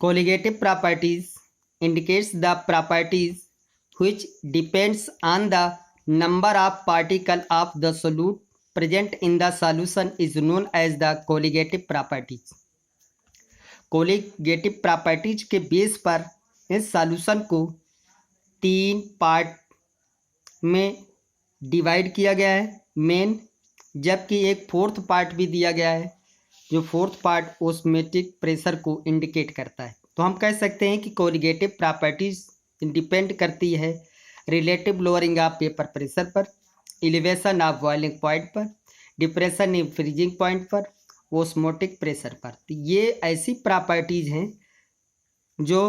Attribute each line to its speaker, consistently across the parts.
Speaker 1: Colligative properties indicates the properties which depends on the number of particle of the solute present in the solution is known as the colligative properties. Colligative properties के base पर इस solution को 3 part में divide किया गया है main, जबकि एक फोर्थ पार्ट भी दिया गया है जो फोर्थ पार्ट ऑस्मोटिक प्रेशर को इंडिकेट करता है। तो हम कह सकते हैं कि कोलिगेटिव प्रॉपर्टीज डिपेंड करती है relative lowering of vapour pressure पर, एलिवेशन ऑफ बॉइलिंग पॉइंट पर, डिप्रेशन इन फ्रीजिंग पॉइंट पर, ऑस्मोटिक प्रेशर पर। तो ये ऐसी प्रॉपर्टीज हैं जो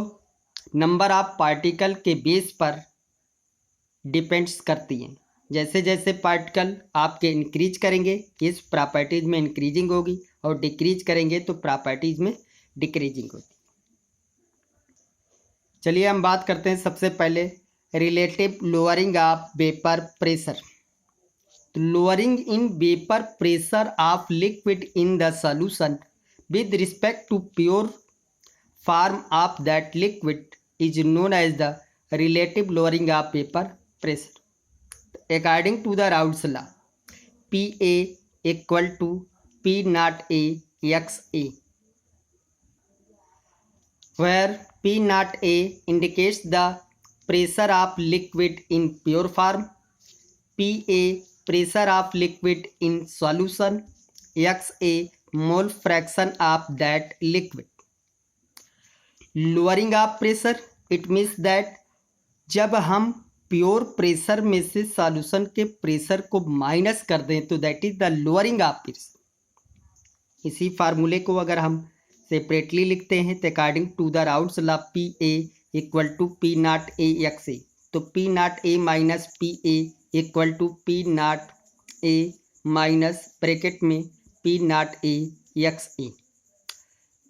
Speaker 1: नंबर ऑफ पार्टिकल के बेस पर डिपेंड्स करती हैं। जैसे जैसे पार्टिकल आपके इंक्रीज करेंगे इस प्रॉपर्टीज में इंक्रीजिंग होगी और डिक्रीज करेंगे तो प्रॉपर्टीज में डिक्रीजिंग होगी। चलिए हम बात करते हैं सबसे पहले relative lowering of vapour pressure. Lowering in vapour pressure of liquid in the solution with respect to pure form of that liquid is known as the relative lowering of vapour pressure. According to the Raoult's law, PA equal to P naught A XA, where P naught A indicates the pressure of liquid in pure form, PA pressure of liquid in solution, XA mole fraction of that liquid. Lowering of pressure, it means that जब हम pure pressure में से solution के pressure को minus कर दें तो that is the lowering of pressure. इसी फार्मूले को अगर हम सेपरेटली लिखते हैं तो according to the Raoult's law PA equal to P naught A XA, तो P naught A minus PA equal to P naught A minus bracket में P naught A XA।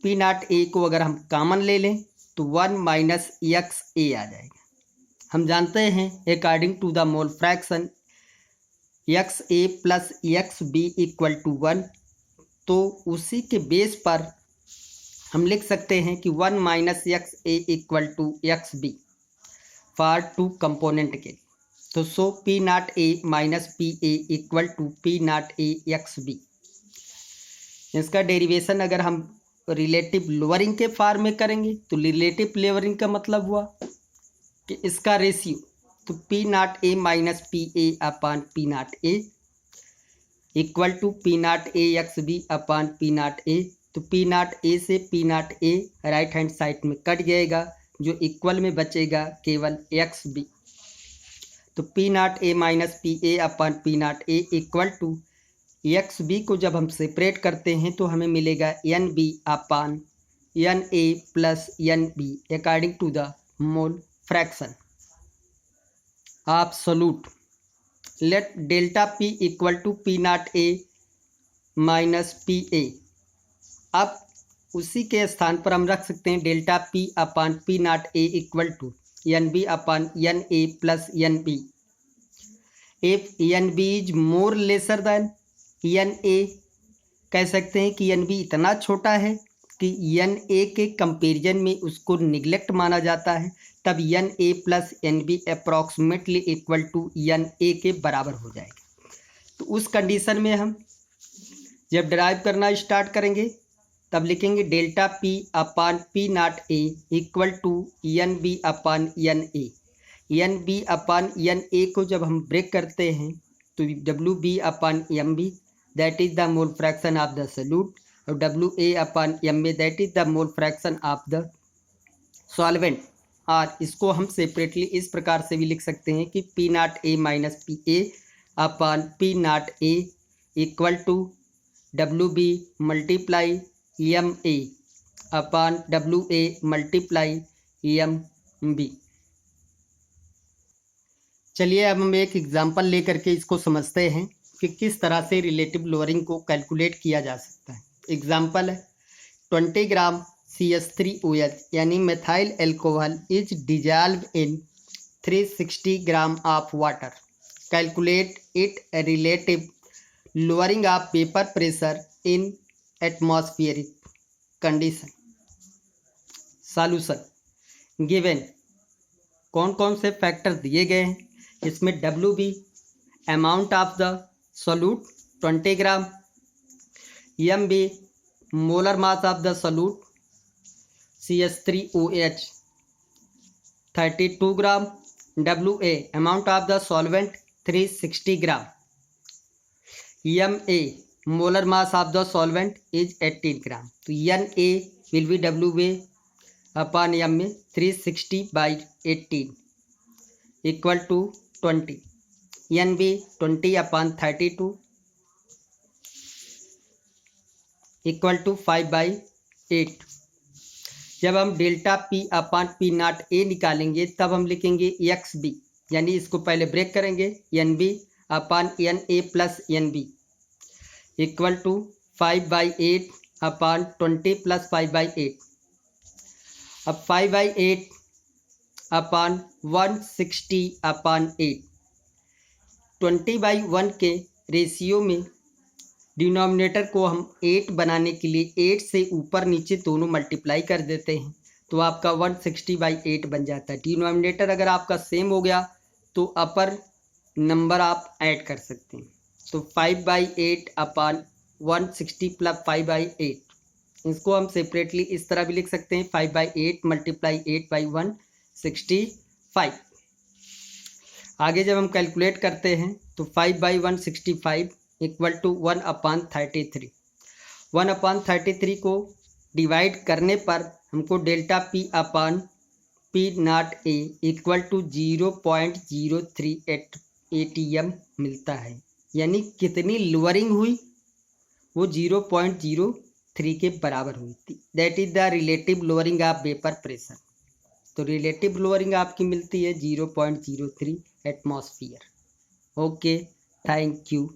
Speaker 1: P naught A को अगर हम common ले लें तो 1 minus XA आ जाएगा। हम जानते हैं according to the mole fraction XA plus XB equal to 1, तो उसी के बेस पर हम लिख सकते हैं कि 1 minus XA equal to XB for 2 component के। तो so P naught A minus PA equal to P naught A XB। इसका डेरिवेशन अगर हम रिलेटिव लोअरिंग के फॉर्म में करेंगे तो रिलेटिव लोअरिंग का मतलब हुआ कि इसका रेशियो, तो P naught A minus PA upon P naught A equal to P naught A XB upon P naught A। तो P नॉट A से P naught A right hand side में cut जाएगा, जो इक्वल में बचेगा केवल XB। तो P naught A minus PA upon P naught A equal to XB को जब हम सेपरेट करते हैं तो हमें मिलेगा NB upon NA plus NB according to the mole fraction of solute. Let delta P equal to P naught A minus PA। अब उसी के स्थान पर हम रख सकते हैं delta P upon P naught A equal to NB upon NA plus NB। If NB is more lesser than NA, कह सकते हैं कि NB इतना छोटा है कि NA के कंपेरिजन में उसको निगलेक्ट माना जाता है, तब NA plus NB approximately equal to NA के बराबर हो जाएगा। तो उस कंडीशन में हम जब ड्राइव करना स्टार्ट करेंगे तब लिखेंगे delta P upon P naught A equal to NB upon NA। NB upon NA को जब हम ब्रेक करते हैं तो WB upon MB that is the mole fraction of the solute, और WA upon MA that is the mole fraction of the solvent. और इसको हम सेपरेटली इस प्रकार से भी लिख सकते हैं कि P naught A minus PA upon P naught A equal to WB multiply MA upon WA multiply MB। चलिए अब हम एक एग्जांपल लेकर के इसको समझते हैं कि किस तरह से रिलेटिव लोअरिंग को कैलकुलेट किया जा सकता है। एग्जांपल है 20 ग्राम CH3OH यानी methyl alcohol is dissolve in 360 gram of water. Calculate it relative lowering of vapour pressure in atmospheric condition. Solution given, कौन कौन से फैक्टर दिए गए हैं इसमें, WB amount of the solute 20 gram, MB molar mass of the solute CH3OH 32 gram, WA amount of the solvent 360 gram, MA molar mass of the solvent is 18 ग्राम। तो NA will be WA upon MA 360/18 equal to 20, NB 20 upon 32 equal to 5/8। जब हम delta P upon P naught A निकालेंगे तब हम लिखेंगे XB, यानी इसको पहले ब्रेक करेंगे, NB upon NA plus NB equal to 5/8 upon 20 plus 5/8। अब 5/8 अपॉन 160 अपॉन 8, 20/1 के रेशियो में डिनोमिनेटर को हम 8 बनाने के लिए 8 से ऊपर नीचे दोनों मल्टीप्लाई कर देते हैं, तो आपका 160/8 बन जाता है। डिनोमिनेटर अगर आपका सेम हो गया तो अपर नंबर आप ऐड कर सकते हैं। तो 5/8 अपॉन 160 प्लस 5/8, इसको हम सेपरेटली इस तरह भी लिख सकते हैं, 5/8 मल्टीप्लाई 8/165। आगे जब हम कैलकुलेट करते हैं तो 5/165 इक्वल टू 1/33। 1/33 को डिवाइड करने पर हमको delta P upon P naught A equal to 0.038 ATM मिलता है, यानी कितनी लोअरिंग हुई, वो 0.03 के बराबर हुई थी। That is the relative lowering of vapour pressure. तो रिलेटिव लोअरिंग आपकी मिलती है 0.03 एटमॉस्फेयर। Okay, thank you.